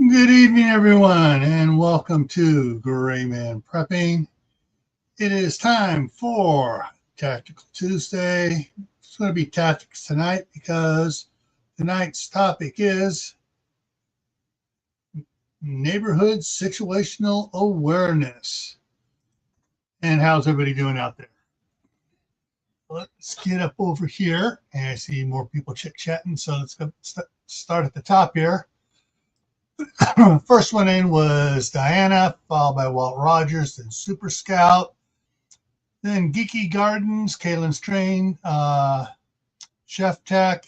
Good evening, everyone, and welcome to Gray Man Prepping. It is time for Tactical Tuesday. It's going to be tactics tonight because tonight's topic is neighborhood situational awareness. And how's everybody doing out there? Let's get up over here. And I see more people chit-chatting, so let's go start at the top here. First one in was Diana, followed by Walt Rogers, then Super Scout, then Geeky Gardens, Kaylin's Train, Chef Tech,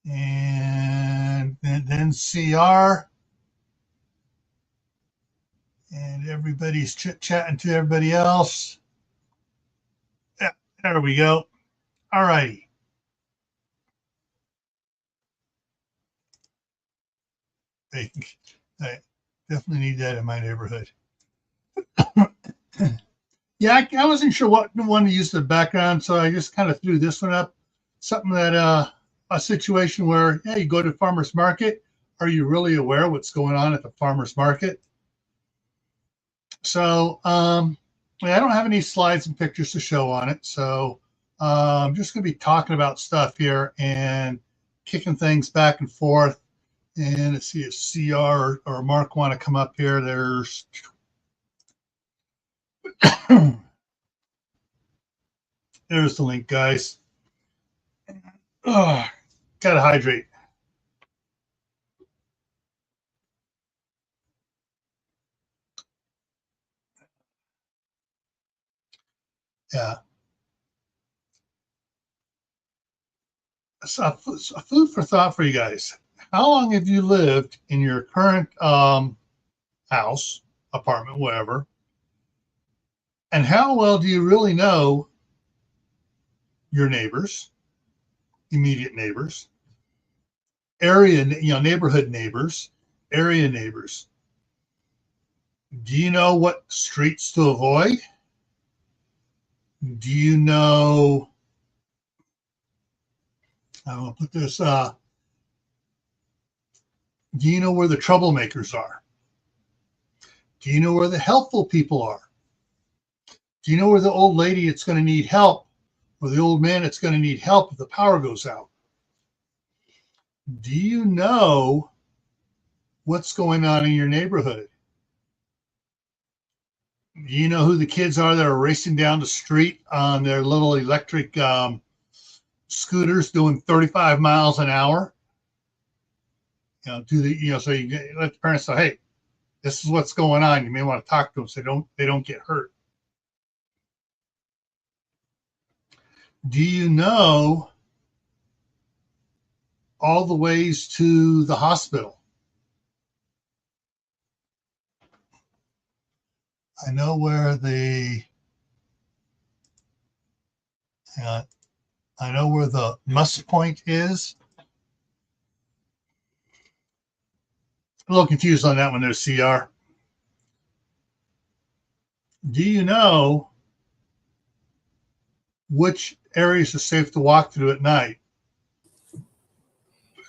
and then CR. And everybody's chit-chatting to everybody else. Yeah, there we go. All righty. I definitely need that in my neighborhood. Yeah, I wasn't sure what one to use the background, so I just kind of threw this one up. Something that a situation where, yeah, you go to farmer's market. Are you really aware what's going on at the farmer's market? So I don't have any slides and pictures to show on it, so I'm just going to be talking about stuff here and kicking things back and forth. And let's see if CR or Mark want to come up here. There's there's the link, guys. Oh, gotta hydrate. Yeah. So, food for thought for you guys. How long have you lived in your current house, apartment, whatever? And how well do you really know your neighbors, immediate neighbors, area, neighborhood neighbors, area neighbors? Do you know what streets to avoid? Do you know, I'll put this, do you know where the troublemakers are? Do you know where the helpful people are? Do you know where the old lady that's going to need help or the old man that's going to need help if the power goes out? Do you know what's going on in your neighborhood? Do you know who the kids are that are racing down the street on their little electric scooters doing 35 miles an hour? So you let the parents say, hey, this is what's going on. You may want to talk to them so they don't get hurt. Do you know all the ways to the hospital? I know where the must point is. A little confused on that one there, CR. Do you know which areas are safe to walk through at night?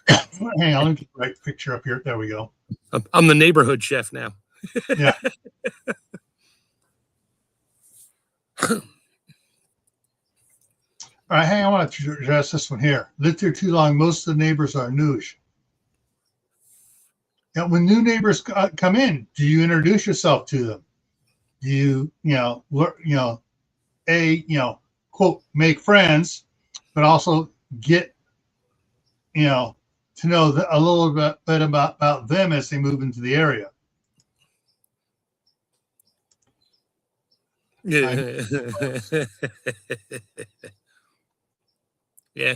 Hang on, let me get the right picture up here. There we go. I'm the neighborhood chef now. Yeah. All right, hang on. I want to address this one here. Lived here too long. Most of the neighbors are newish. Now, when new neighbors come in, do you introduce yourself to them? Do you, quote, make friends, but also get, to know a little bit about them as they move into the area? Yeah. Yeah.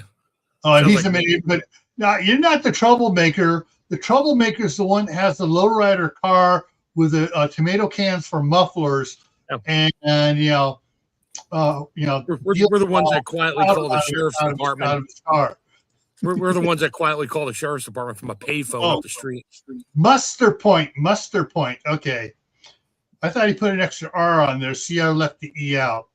Oh, and he's a neighborhood. Now, you're not the troublemaker. The troublemaker is the one that has the lowrider car with the tomato cans for mufflers, and we're the ones that quietly call the sheriff's department. We're the ones that quietly call the sheriff's department from a payphone up the street. Muster point. Okay, I thought he put an extra R on there. See, I left the E out.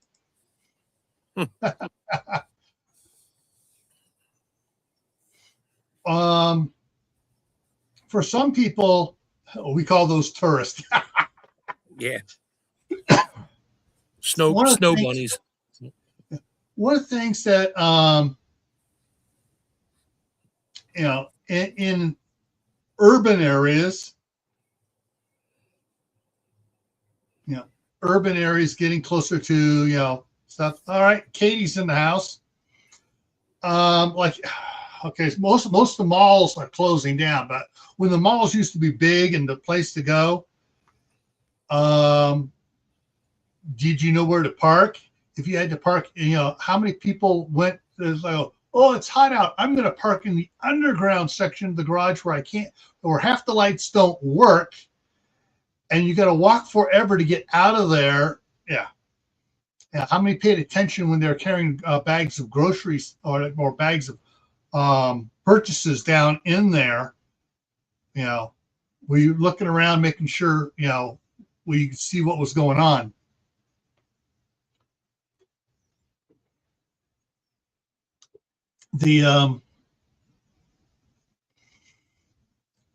for some people, we call those tourists. Yeah. Snow bunnies. One of the things that, in urban areas, getting closer to, stuff. All right, Katie's in the house. Okay, most of the malls are closing down, but when the malls used to be big and the place to go, did you know where to park? If you had to park, how many people went? There's like, oh, it's hot out. I'm going to park in the underground section of the garage where half the lights don't work, and you got to walk forever to get out of there. Yeah. How many paid attention when they're carrying bags of groceries or bags of purchases down in there? Were you looking around, making sure we see what was going on? Do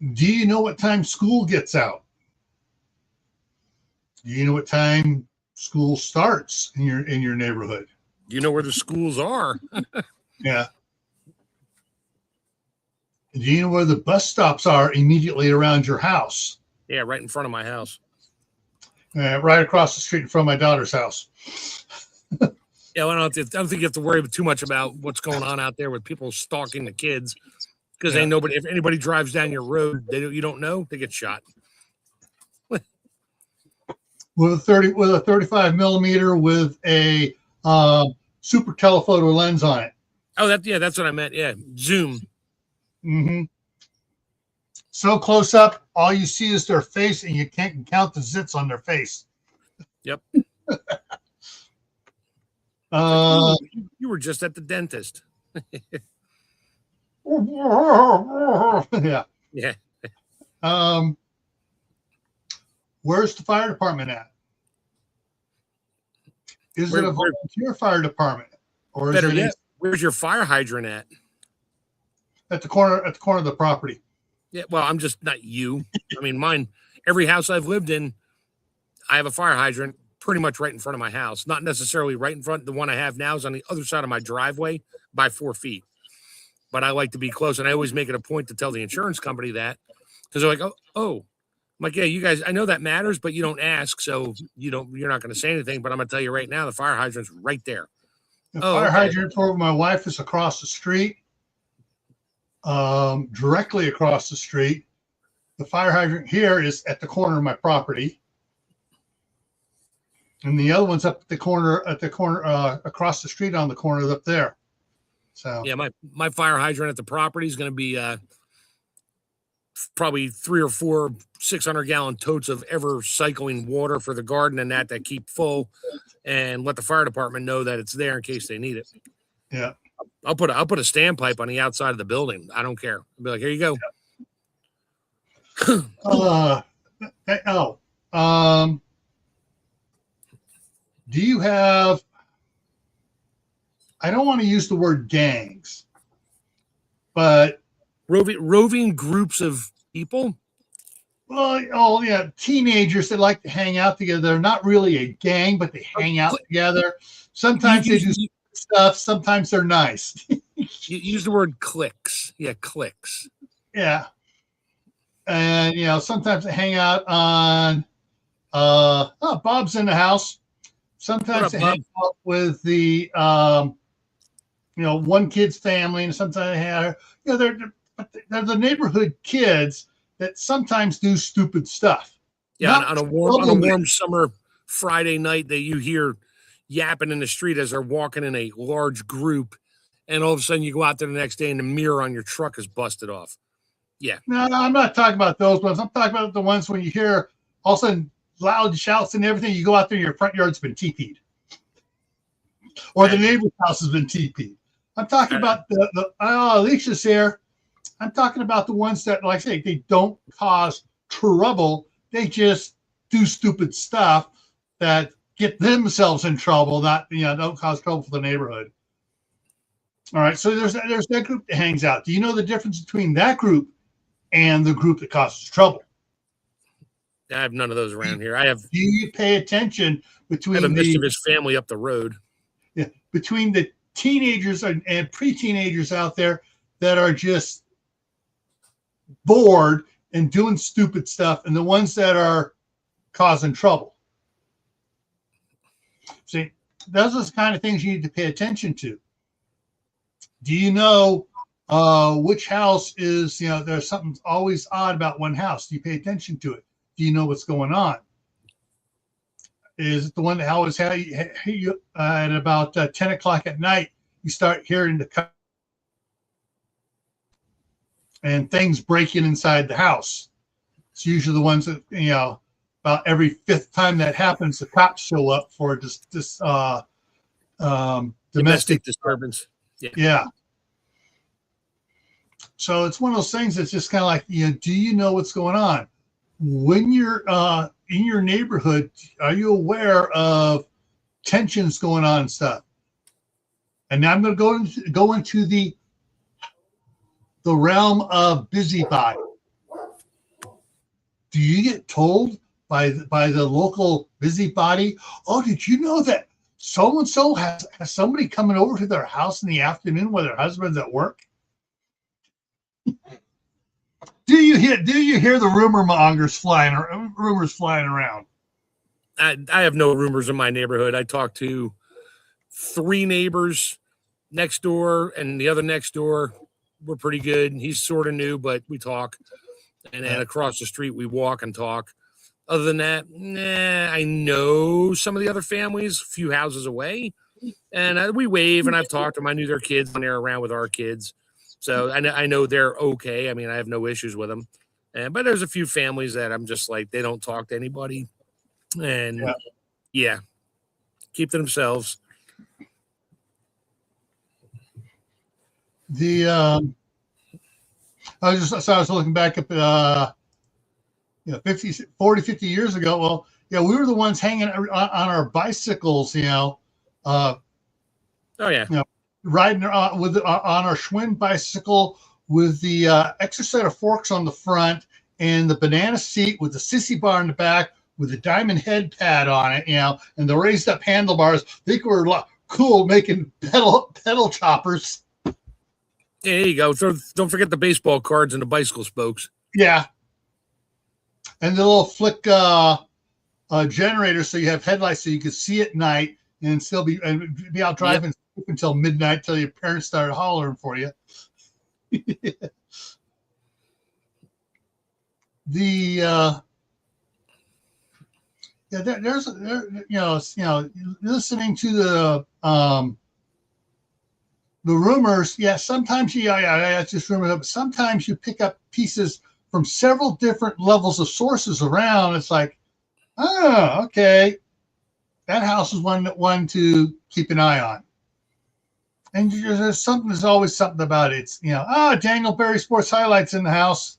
you know what time school gets out? Do you know what time school starts in your neighborhood? Do you know where the schools are? Yeah. Do you know where the bus stops are immediately around your house? Yeah, right in front of my house. Right across the street from my daughter's house. Yeah, I don't think you have to worry too much about what's going on out there with people stalking the kids, because ain't nobody. If anybody drives down your road, you don't know, they get shot. With a 35 millimeter with a super telephoto lens on it. Oh, that's what I meant. Yeah, zoom. Mm-hmm. So close up, all you see is their face, and you can't count the zits on their face. Yep. You were just at the dentist. Yeah. Yeah. Where's the fire department at? Is it a volunteer fire department, or is it? Where's your fire hydrant at? At the corner of the property. Yeah. Well, I'm just not you. I mean, mine. Every house I've lived in, I have a fire hydrant pretty much right in front of my house. Not necessarily right in front. The one I have now is on the other side of my driveway by 4 feet. But I like to be close, and I always make it a point to tell the insurance company that, because they're like, oh. I'm like, yeah, you guys, I know that matters, but you don't ask, so you're not going to say anything. But I'm going to tell you right now, the fire hydrant's right there. The fire hydrant for my wife is across the street, directly across the street. The fire hydrant here is at the corner of my property, and the other one's up at the corner, across the street on the corner up there. So yeah, my fire hydrant at the property is going to be probably 3 or 4 600-gallon totes of ever cycling water for the garden and that keep full, and let the fire department know that it's there in case they need it. Yeah, I'll put a standpipe on the outside of the building. I don't care. I'll be like, here you go. Do you have? I don't want to use the word gangs, but roving groups of people. Well, yeah, teenagers that like to hang out together. They're not really a gang, but they hang out together. Sometimes they do stuff. Sometimes they're nice. You use the word cliques. Yeah, cliques. Yeah, and sometimes they hang out on. Bob's in the house. Sometimes they hang out with the one kid's family, and sometimes they have they're the neighborhood kids that sometimes do stupid stuff. Yeah, on a warm summer Friday night that you hear yapping in the street as they're walking in a large group, and all of a sudden you go out there the next day and the mirror on your truck is busted off. Yeah. No, I'm not talking about those ones. I'm talking about the ones when you hear all of a sudden loud shouts and everything. You go out there, your front yard's been TP'd. Or the neighbor's house has been TP'd. I'm talking about Alicia's here. I'm talking about the ones that, like I say, they don't cause trouble. They just do stupid stuff that get themselves in trouble, not don't cause trouble for the neighborhood. All right, so there's that group that hangs out. Do you know the difference between that group and the group that causes trouble. I have none of those around here. I have Do you pay attention a between mischievous family up the road. between the teenagers and pre-teenagers out there that are just bored and doing stupid stuff, and the ones that are causing trouble? See, those are the kind of things you need to pay attention to. Do you know which house is, there's something always odd about one house? Do you pay attention to it? Do you know what's going on? Is it the one that always had you at about 10 o'clock at night, you start hearing and things breaking inside the house? It's usually the ones that, about every fifth time that happens, the cops show up for this domestic disturbance. Yeah. So it's one of those things that's just kind of like, do you know what's going on? When you're in your neighborhood, are you aware of tensions going on and stuff? And now I'm going to go into the realm of busybody. Do you get told by the local busybody, oh, did you know that so-and-so has somebody coming over to their house in the afternoon while their husband's at work? Do you hear the rumors flying around? I have no rumors in my neighborhood. I talk to 3 neighbors next door, and the other next door, we're pretty good. He's sort of new, but we talk. And then across the street, we walk and talk. Other than that, I know some of the other families a few houses away, and we wave, and I've talked to them. I knew their kids when they're around with our kids. So I know they're okay. I mean, I have no issues with them. But there's a few families that I'm just like, they don't talk to anybody. And keep to themselves. I was looking back up 50 years ago. Well, we were the ones hanging on our bicycles, riding on our Schwinn bicycle with the extra set of forks on the front and the banana seat with the sissy bar in the back with the diamond head pad on it, and the raised up handlebars. I think we were cool making pedal choppers. There you go. Don't forget the baseball cards and the bicycle spokes. Yeah. And the little flick generator, so you have headlights so you can see at night and still be out driving until midnight till your parents started hollering for you. Listening to the rumors. Yeah, sometimes it's just rumors. But sometimes you pick up pieces from several different levels of sources around. It's like, oh, okay, that house is one to keep an eye on. And there's always something about it. It's, Daniel Berry Sports Highlights in the house.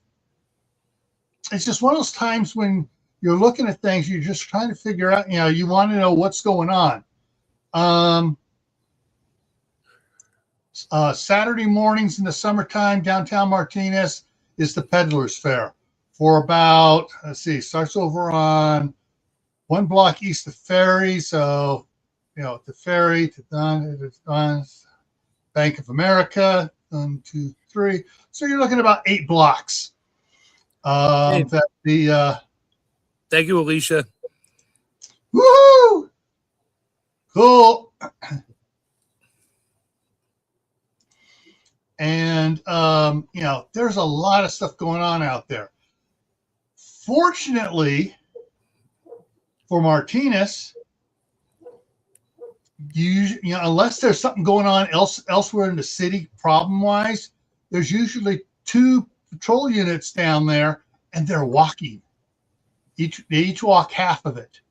It's just one of those times when you're looking at things, you're just trying to figure out, you want to know what's going on. Saturday mornings in the summertime, downtown Martinez is the Peddler's Fair for about, starts over on one block east of Ferry. So, the Ferry to Don, Bank of America, 1, 2, 3. So you're looking at about 8 blocks. Thank you, Alicia. Woo! Cool. And, there's a lot of stuff going on out there. Fortunately for Martinez, unless there's something going on elsewhere in the city problem-wise, there's usually 2 patrol units down there, and they're walking. They each walk half of it,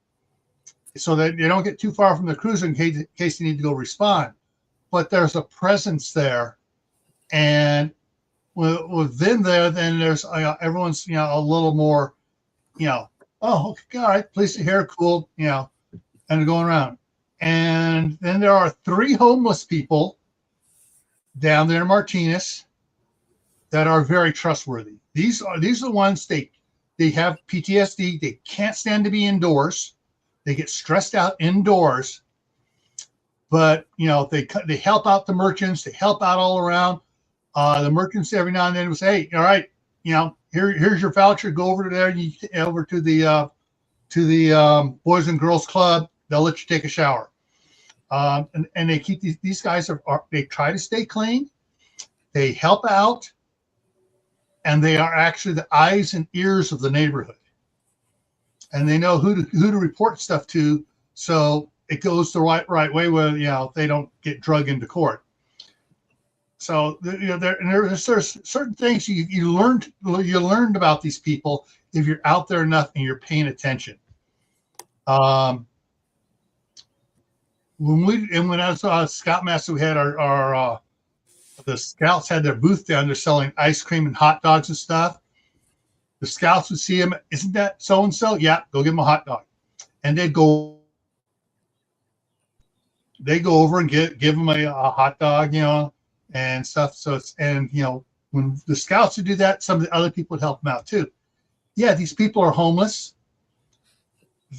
so that they don't get too far from the cruiser in case they need to go respond. But there's a presence there, and within there, then there's everyone's a little more, oh, okay, all right, police are here, cool, and they're going around. And then there are 3 homeless people down there in Martinez. that are very trustworthy. These are the ones they have PTSD. They can't stand to be indoors. They get stressed out indoors. But they help out the merchants. They help out all around. The merchants every now and then will say, "Hey, all right, here's your voucher. Go over there. Over to the Boys and Girls Club. They'll let you take a shower." And they keep these guys they try to stay clean. They help out, and they are actually the eyes and ears of the neighborhood. And they know who to report stuff to, so it goes the right way where they don't get drug into court. So there's certain things you learned about these people if you're out there enough and you're paying attention. When I saw Scoutmaster, we had our the Scouts had their booth down there selling ice cream and hot dogs and stuff. The Scouts would see him, "Isn't that so and so? Yeah, go give him a hot dog," and they'd go over and give him a hot dog, and stuff. So when the Scouts would do that, some of the other people would help them out too. Yeah, these people are homeless.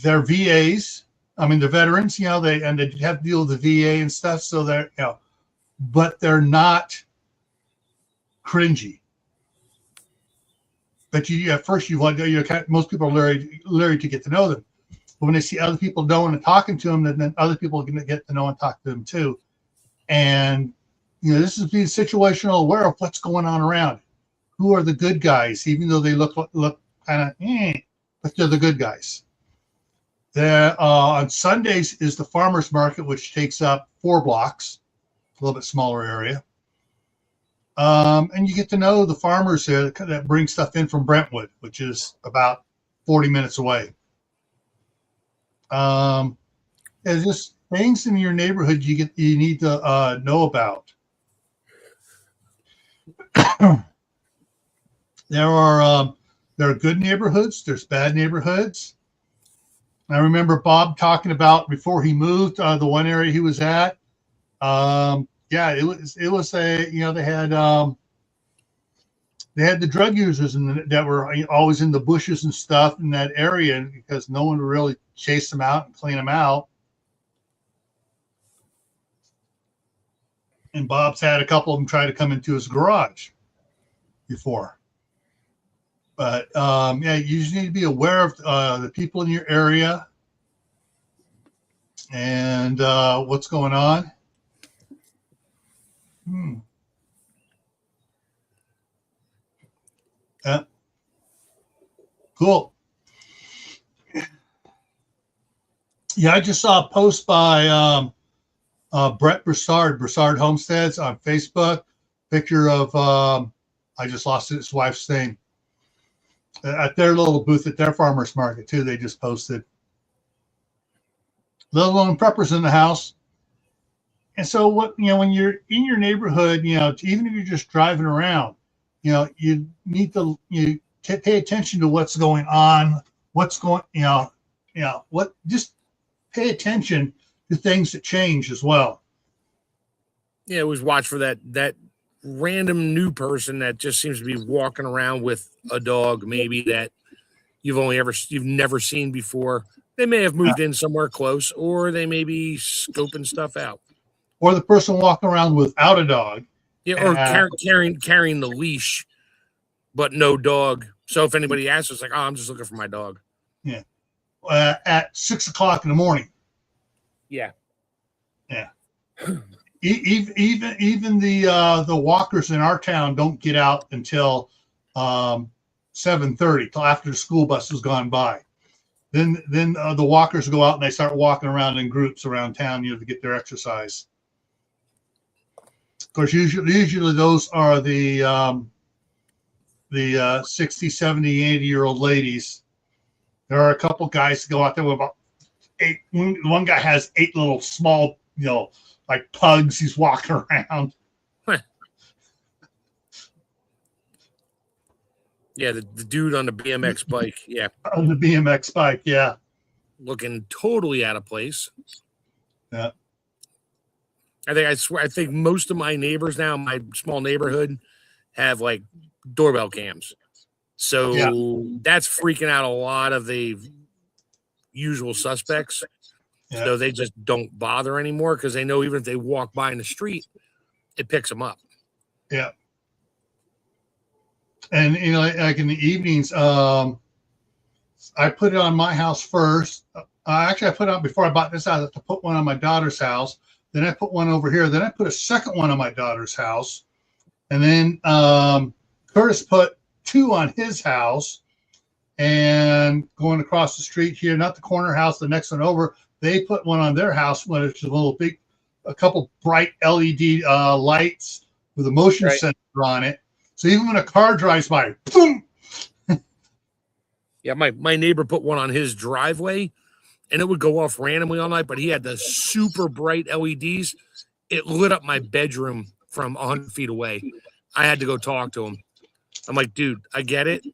They're VAs. I mean, they're veterans. They have to deal with the VA and stuff. So they're but they're not cringy. But at first most people are leery to get to know them. But when they see other people knowing and talking to them, then other people are going to get to know and talk to them too. And this is being situational aware of what's going on around. Who are the good guys, even though they look kind of, but they're the good guys. On Sundays is the farmers market, which takes up 4 blocks, a little bit smaller area. And you get to know the farmers there that bring stuff in from Brentwood, which is about 40 minutes away. There's just things in your neighborhood you need to know about. There are good neighborhoods. There's bad neighborhoods. I remember Bob talking about before he moved the one area he was at. It was they had the drug users that were always in the bushes and stuff in that area because no one would really chase them out and clean them out. And Bob's had a couple of them try to come into his garage before. But you just need to be aware of the people in your area and what's going on. Yeah. Cool. Yeah, I just saw a post by Brett Broussard Homesteads on Facebook. Picture of I just lost his wife's name. At their little booth at their farmers market too. They just posted. Little lone preppers in the house. And so when you're in your neighborhood, even if you're just driving around, you need to pay attention to what's going on, just pay attention to things that change as well. Yeah, always watch for that random new person that just seems to be walking around with a dog, maybe that you've never seen before. They may have moved in somewhere close, or they may be scoping stuff out. Or the person walking around without a dog. Yeah, or carrying the leash, but no dog. So if anybody asks, it's like, "Oh, I'm just looking for my dog." Yeah. At 6 o'clock in the morning. Yeah. Yeah. Even the walkers in our town don't get out until 7:30, till after the school bus has gone by. Then the walkers go out and they start walking around in groups around town, to get their exercise. Of course, usually those are the 60, 70, 80-year-old ladies. There are a couple guys that go out there with about 8. One guy has 8 little small, like pugs. He's walking around. Yeah, the dude on the BMX bike. Yeah. On the BMX bike, yeah. Looking totally out of place. Yeah. I think most of my neighbors now, my small neighborhood, have like doorbell cams. So Yeah. that's freaking out a lot of the usual suspects. Yeah. So they just don't bother anymore because they know even if they walk by in the street, it picks them up. Yeah. And, you know, like in the evenings, I put it on my house first. Actually, I put it on before I bought this house. I put one on my daughter's house. Then I put one over here. Then I put a second one on my daughter's house. And then Curtis put two on his house. And going across the street here, not the corner house, the next one over, they put one on their house, which is a couple bright LED lights with a motion sensor on it. So even when a car drives by, boom. Yeah, my neighbor put one on his driveway, and it would go off randomly all night, but he had the super bright LEDs. It lit up my bedroom from 100 feet away. I had to go talk to him. I'm like, dude, I get it.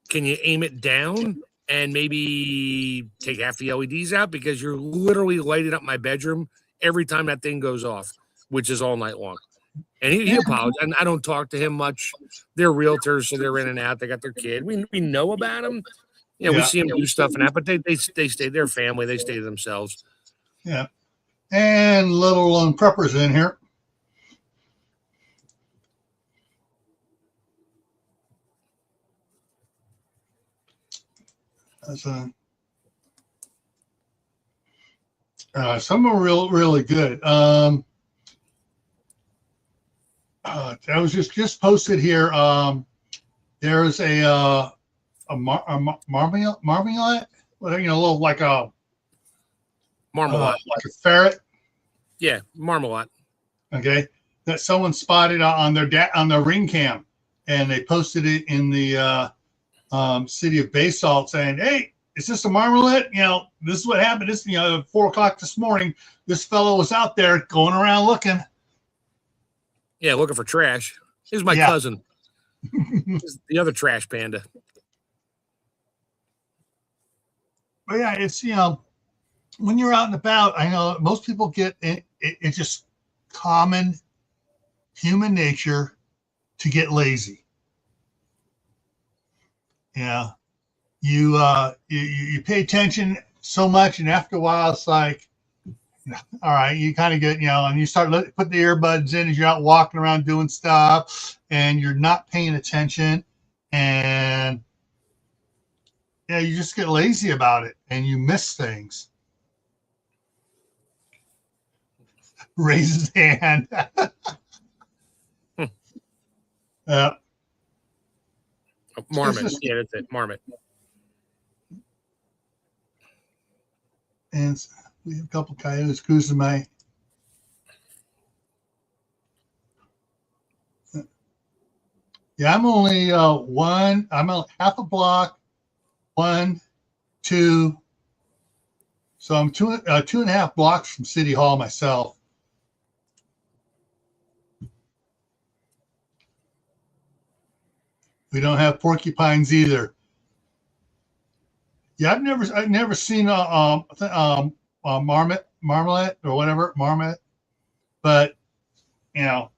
Can you aim it down and maybe take half the LEDs out? Because you're literally lighting up my bedroom every time that thing goes off, which is all night long. And he apologized. And I don't talk to him much. They're realtors, so they're in and out. They got their kid. We know about them. You know, we see them do stuff and that, but they stay their family. They stay to themselves. Yeah. And little Prepper's in here. Some are really good. That was just posted here. There's a marmot, well, you know, a little like a Marmalade, like a ferret. Yeah, marmalade. Okay, that someone spotted on their ring cam, and they posted it in the city of Basalt saying, "Hey, is this a marmalade? You know, this is what happened. This, you know, at 4 o'clock this morning, this fellow was out there going around looking." Yeah, looking for trash. Here's my cousin. The other trash panda. But yeah, it's, you know, when you're out and about, I know most people get it. It's just common human nature to get lazy. Yeah, you pay attention so much, and after a while, it's like, all right, you kind of get, you know, and you start put the earbuds in as you're out walking around doing stuff, and you're not paying attention, and yeah, you just get lazy about it, and you miss things. Raise his hand. Marmot. Yeah, that's it. Marmot. And we have a couple coyotes cruising by. Yeah, I'm only I'm half a block, 1, 2. So I'm 2.5 blocks from City Hall myself. We don't have porcupines either. Yeah, I've never seen a marmot or whatever, marmot, but you know,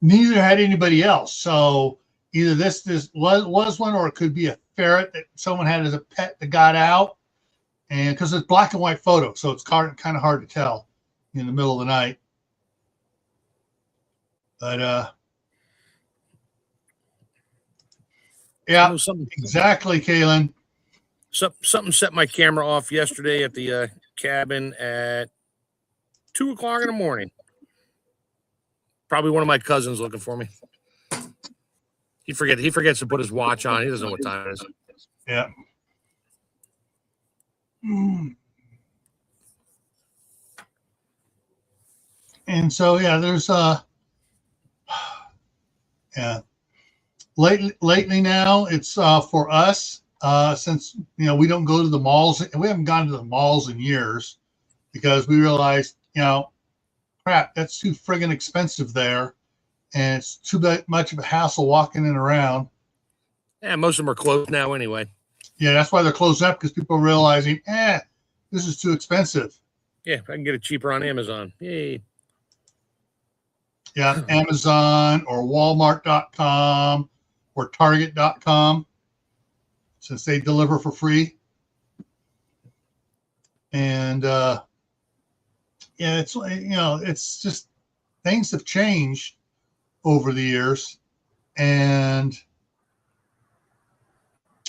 neither had anybody else. So either this was one, or it could be a ferret that someone had as a pet that got out, and because it's black and white photo, so it's kind of hard to tell in the middle of the night. But yeah, exactly, Kaylin. Something set my camera off yesterday at the cabin at 2 o'clock in the morning. Probably one of my cousins looking for me. He forgets to put his watch on. He doesn't know what time it is. Yeah. And so yeah, there's yeah. Lately now it's for us. Since, you know, we don't go to the malls, and we haven't gone to the malls in years, because we realized, you know, crap, that's too friggin' expensive there, and it's too much of a hassle walking in around. Yeah, most of them are closed now anyway. Yeah, that's why they're closed up, because people are realizing, this is too expensive. Yeah, I can get it cheaper on Amazon. Yay. Yeah, Amazon or Walmart.com or Target.com, since they deliver for free. And yeah, it's it's just things have changed over the years, and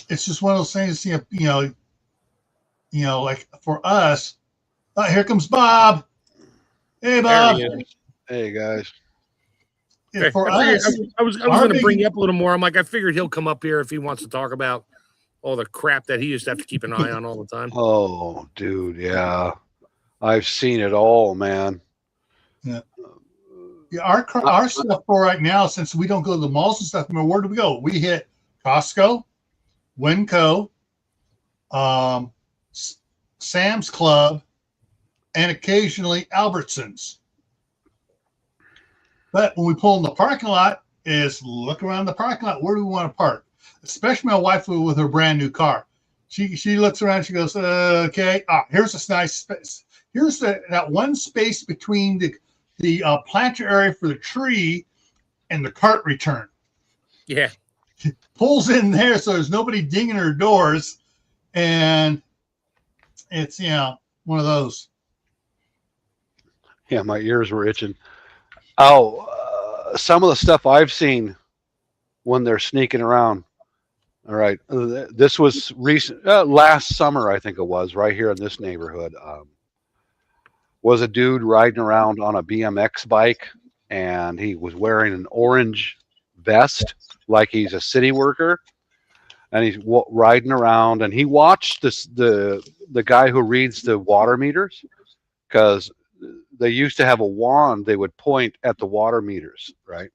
it's just one of those things. Like for us. Oh, here comes Bob. Hey, There Bob. he is. Hey guys. Okay. For I us, was going to bring you up a little more. I'm like, I figured he'll come up here if he wants to talk about all the crap that he used to have to keep an eye on all the time. Oh, dude, yeah. I've seen it all, man. yeah, our stuff for right now, since we don't go to the malls and stuff, where do we go? We hit Costco, Winco, Sam's Club, and occasionally Albertsons. But when we pull in the parking lot, is look around the parking lot. Where do we want to park? Especially my wife with her brand new car. She looks around. She goes, okay. Here's this nice space. Here's that one space between the planter area for the tree and the cart return. Yeah. Pulls in there, so there's nobody dinging her doors, and it's one of those. Yeah, my ears were itching. Oh, some of the stuff I've seen when they're sneaking around. All right, this was recent, last summer, I think it was, right here in this neighborhood. Was a dude riding around on a BMX bike, and he was wearing an orange vest like he's a city worker, and he's riding around, and he watched the guy who reads the water meters, because they used to have a wand they would point at the water meters, right?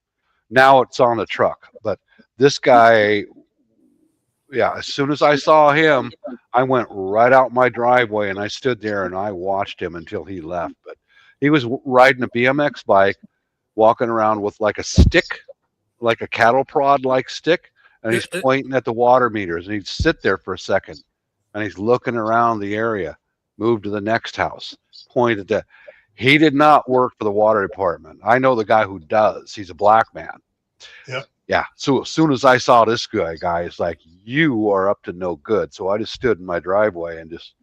Now it's on a truck, but this guy, yeah, as soon as I saw him, I went right out my driveway and I stood there and I watched him until he left. But he was riding a BMX bike, walking around with like a stick, like a cattle prod like stick, and he's pointing at the water meters, and he'd sit there for a second and he's looking around the area, move to the next house, point at that. He did not work for the water department. I know the guy who does. He's a black man. Yep. Yeah. So as soon as I saw this guy, it's like, you are up to no good. So I just stood in my driveway and just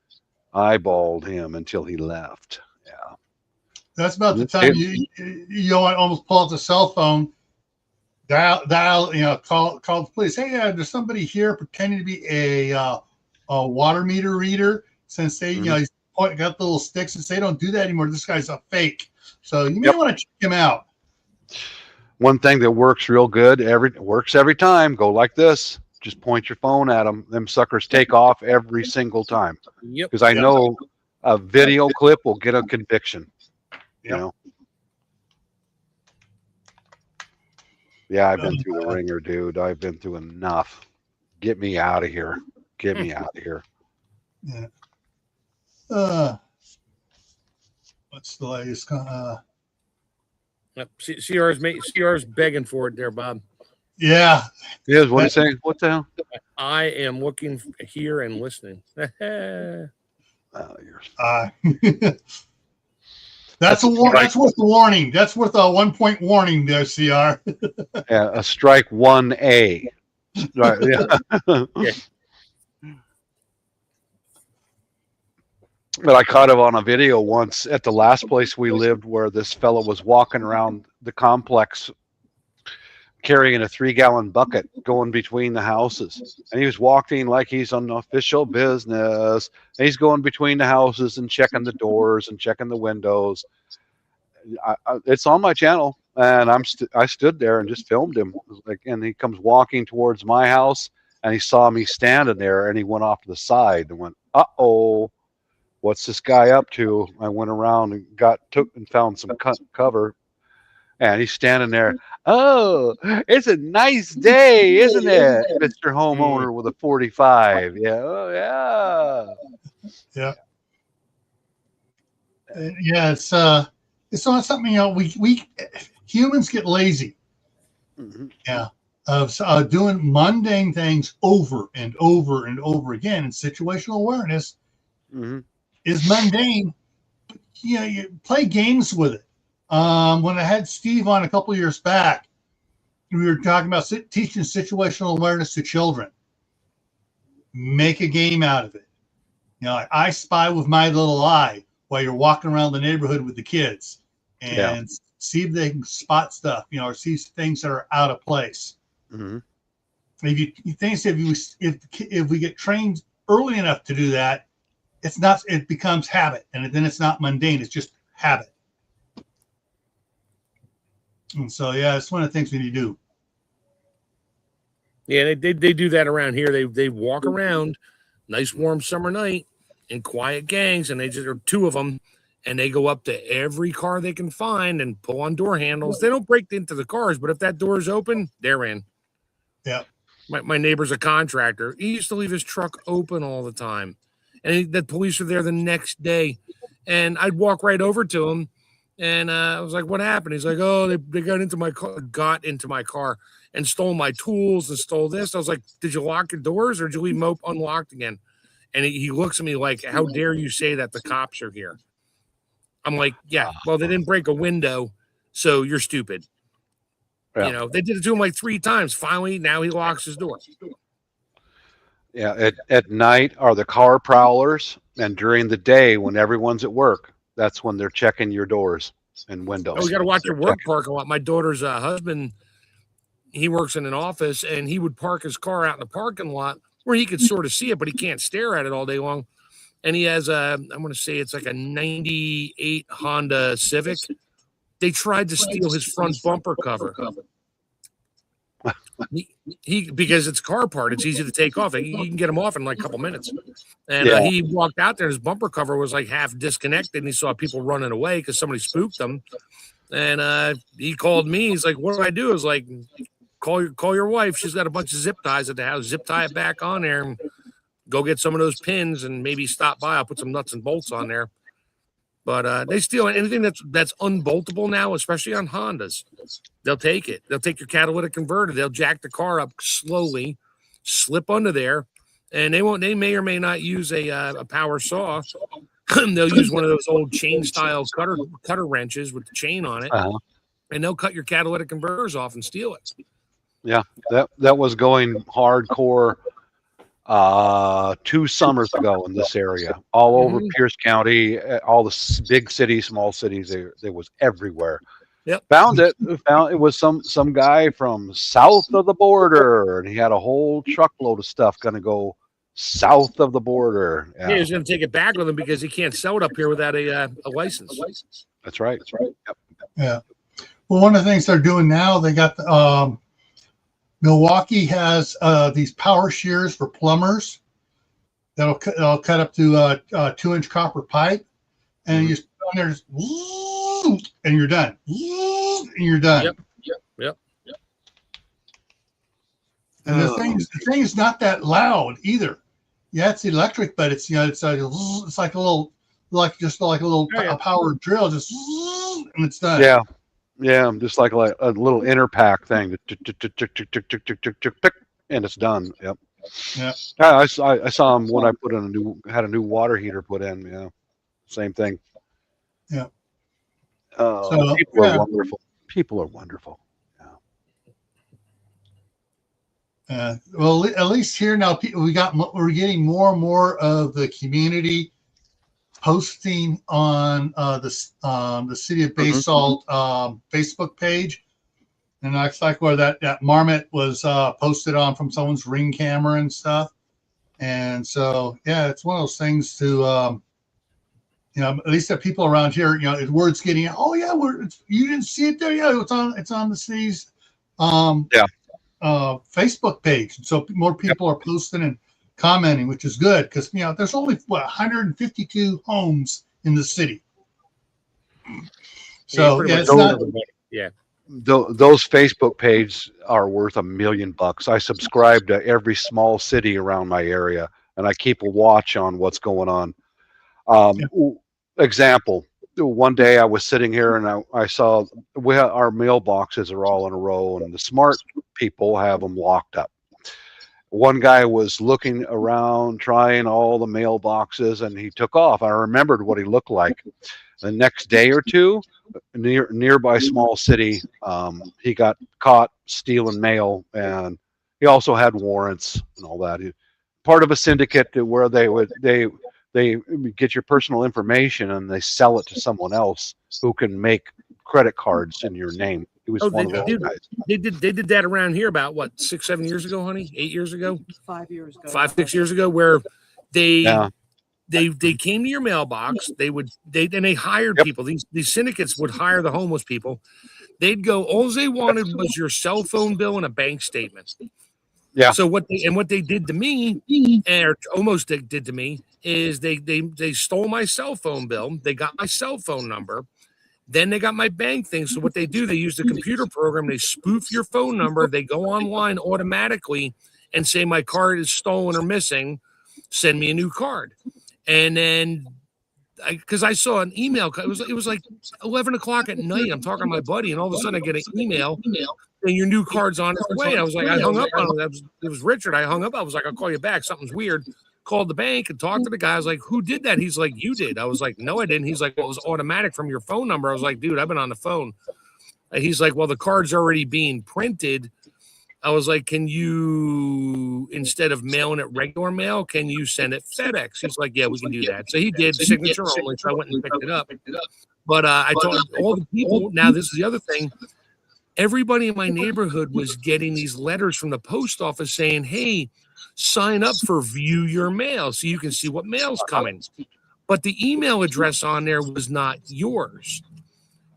eyeballed him until he left. Yeah. That's about the time you almost pull out the cell phone, dial, call the police. Hey, there's somebody here pretending to be a water meter reader. Since they, he's got the little sticks, and say, don't do that anymore. This guy's a fake. So you may want to check him out. One thing that works real good, works every time. Go like this. Just point your phone at them. Them suckers take off every single time. Yep. Because I know a video clip will get a conviction. You know. Yeah, I've been through the ringer, dude. I've been through enough. Get me out of here. Get me out of here. Yeah. What's the latest? CR's begging for it there, Bob. Yeah. Yes. What are you saying? What the hell? I am looking here and listening. That's worth the warning. That's worth a 1-point warning there, CR. Yeah, a strike 1A. Right. Yeah. Yeah. But I caught him on a video once at the last place we lived, where this fellow was walking around the complex carrying a 3-gallon bucket going between the houses. And he was walking like he's on official business. And he's going between the houses and checking the doors and checking the windows. It's on my channel, and I stood there and just filmed him. And he comes walking towards my house, and he saw me standing there, and he went off to the side and went, uh-oh. What's this guy up to? I went around and found some cover, and he's standing there. Oh, it's a nice day, isn't it, Mr. Homeowner with a 45? Yeah, oh, yeah, yeah. It's not something we humans get lazy. Yeah, of doing mundane things over and over and over again. And situational awareness is mundane. You play games with it. When I had Steve on a couple of years back, we were talking about teaching situational awareness to children. Make a game out of it. You know, I spy with my little eye while you're walking around the neighborhood with the kids and see if they can spot stuff, you know, or see things that are out of place. Mm-hmm. If we get trained early enough to do that, it becomes habit, and then it's not mundane. It's just habit. And so, yeah, it's one of the things we need to do. Yeah, they do that around here. They walk around, nice warm summer night, in quiet gangs, and they just are two of them, and they go up to every car they can find and pull on door handles. They don't break into the cars, but if that door is open, they're in. Yeah. My neighbor's a contractor. He used to leave his truck open all the time, and the police were there the next day, and I'd walk right over to him. And I was like, what happened? He's like, oh, they got into my car and stole my tools and stole this. I was like, did you lock your doors or did you leave them unlocked again? And he looks at me like, how dare you say that the cops are here? I'm like, yeah, well, they didn't break a window, so you're stupid. Yeah. You know, they did it to him like 3 times. Finally, now he locks his door. Yeah, at night are the car prowlers, and during the day when everyone's at work, that's when they're checking your doors and windows. Oh, we got to watch your work parking lot. My daughter's husband, he works in an office, and he would park his car out in the parking lot where he could sort of see it, but he can't stare at it all day long. And he has I'm going to say it's like a 98 Honda Civic. They tried to steal his front bumper cover. He because it's a car part, it's easy to take off. You can get them off in like a couple minutes. And he walked out there, his bumper cover was like half disconnected, and he saw people running away because somebody spooked them. And he called me. He's like, what do I do? I was like, call your wife. She's got a bunch of zip ties at the house. Zip tie it back on there and go get some of those pins and maybe stop by. I'll put some nuts and bolts on there. But they steal anything that's unboltable now, especially on Hondas. They'll take it. They'll take your catalytic converter. They'll jack the car up slowly, slip under there, and they may or may not use a power saw. They'll use one of those old chain style cutter wrenches with the chain on it, and they'll cut your catalytic converters off and steal it. Yeah, that was going hardcore 2 summers ago in this area, all over Pierce County, all the big cities, small cities. There was everywhere. Yep. Found it was some guy from south of the border, and he had a whole truckload of stuff going to go south of the border. Yeah, he's going to take it back with him because he can't sell it up here without a license. That's right. Yep. Yeah. Well, one of the things they're doing now, they got the Milwaukee has these power shears for plumbers that'll cut up to 2-inch copper pipe, and you just on there, just, and you're done, and you're done. Yep. And the thing is not that loud either. Yeah, it's electric, but it's it's like a little a power drill, just and it's done. Yeah. Yeah, just like a little inner pack thing, and it's done. Yep. Yeah. I saw him when I put in had a new water heater put in. Yeah, same thing. Yeah. People are wonderful. People are wonderful. Yeah. Well, at least here now, we're getting more and more of the community posting on the City of Basalt Facebook page, and that's like where that marmot was posted on from someone's Ring camera and stuff. And so, yeah, it's one of those things to, at least that people around here, word's getting, oh yeah, you didn't see it there, yeah, it's on the city's Facebook page, so more people are posting and commenting, which is good because there's only 152 homes in the city. So it's not. Yeah, those Facebook pages are worth $1 million. I subscribe to every small city around my area, and I keep a watch on what's going on. Example: one day I was sitting here and I saw our mailboxes are all in a row, and the smart people have them locked up. One guy was looking around, trying all the mailboxes, and he took off. I remembered what he looked like. The next day or two, nearby small city, he got caught stealing mail, and he also had warrants and all that. Part of a syndicate where they get your personal information and they sell it to someone else who can make credit cards in your name. He was one of those guys. They did that around here about what 6-7 years ago, honey? 8 years ago? 5 years ago. 5-6 years ago, where they Yeah. they came to your mailbox. They hired Yep. people. These syndicates would hire the homeless people. They'd go. All they wanted was your cell phone bill and a bank statement. Yeah. So what they did to me, or almost did to me, is they stole my cell phone bill. They got my cell phone number. Then they got my bank thing. So what they do, they use the computer program. They spoof your phone number. They go online automatically and say my card is stolen or missing. Send me a new card. And then, because I saw an email, it was like 11 o'clock at night. I'm talking to my buddy, and all of a sudden I get an email and your new card's on its way. I was like, I hung up on it. It was Richard. I hung up. I was like, I'll call you back. Something's weird. Called the bank and talked to the guy. I was like, who did that? He's like, you did. I was like, no, I didn't. He's like, well, it was automatic from your phone number. I was like, dude, I've been on the phone. He's like, well, the card's already being printed. I was like, can you, instead of mailing it regular mail, can you send it FedEx? He's like, yeah, we can do that. So he did, signature only. So I went and picked it up. But I told all the people, now this is the other thing. Everybody in my neighborhood was getting these letters from the post office saying, hey, sign up for view your mail so you can see what mail's coming. But the email address on there was not yours.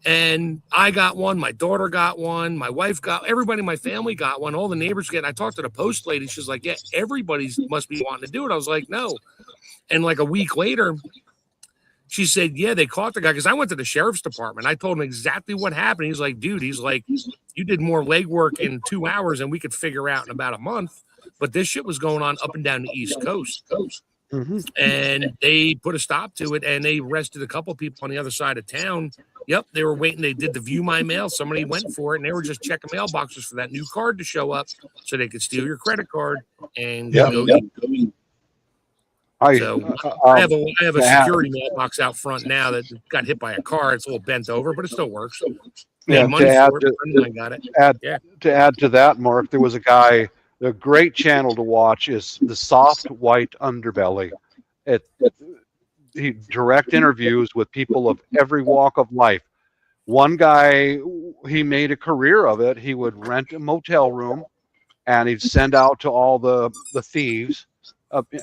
And I got one, my daughter got one, my wife got, everybody in my family got one, all the neighbors get. I talked to the post lady. She's like, yeah, everybody's must be wanting to do it. I was like, no. And like a week later, she said, yeah, they caught the guy. Because I went to the sheriff's department. I told him exactly what happened. He's like, dude, he's like, you did more legwork in 2 hours than we could figure out in about a month. But this shit was going on up and down the East Coast. Mm-hmm. And they put a stop to it, and they arrested a couple people on the other side of town. Yep, they were waiting. They did the view my mail. Somebody went for it, and they were just checking mailboxes for that new card to show up so they could steal your credit card and go. So I have a security mailbox out front now that got hit by a car. It's a little bent over, but it still works. Yeah, money for it. I got it. To add to that, Mark, there was a guy. The great channel to watch is the Soft White Underbelly. He direct interviews with people of every walk of life. One guy, he made a career of it. He would rent a motel room, and he'd send out to all the thieves,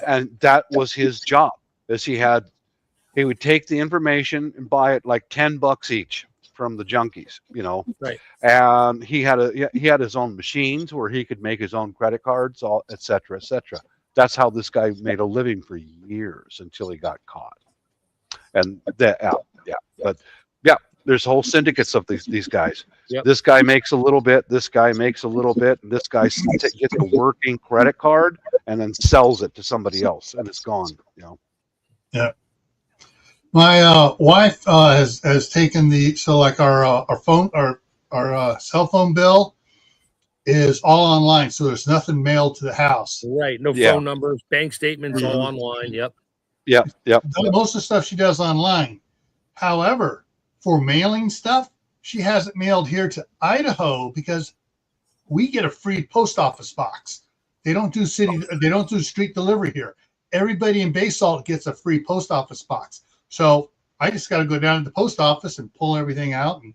and that was his job. As he would take the information and buy it like $10 each from the junkies, Right. And he had his own machines where he could make his own credit cards, all et cetera, et cetera. That's how this guy made a living for years until he got caught. And there's whole syndicates of these guys. Yep. This guy makes a little bit, this guy makes a little bit, and this guy gets a working credit card and then sells it to somebody else, and it's gone. Yeah. My wife has taken our phone, our cell phone bill is all online, so there's nothing mailed to the house. Right. No phone numbers, bank statements, all online. Yep. Most of the stuff she does online. However, for mailing stuff, she has it mailed here to Idaho because we get a free post office box. They don't do street delivery here. Everybody in Basalt gets a free post office box. So I just got to go down to the post office and pull everything out, and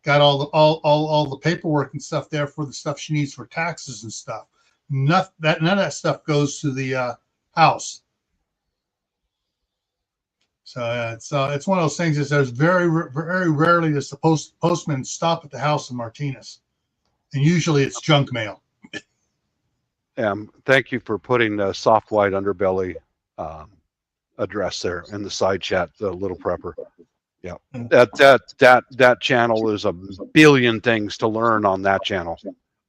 got all the paperwork and stuff there for the stuff she needs for taxes and stuff. None of that stuff goes to the house. So it's one of those things. There's very rarely does the postman stop at the house in Martinez, and usually it's junk mail. Thank you for putting the Soft White Underbelly address there in the side chat, the Little Prepper. Yeah, that channel is a billion things to learn on that channel.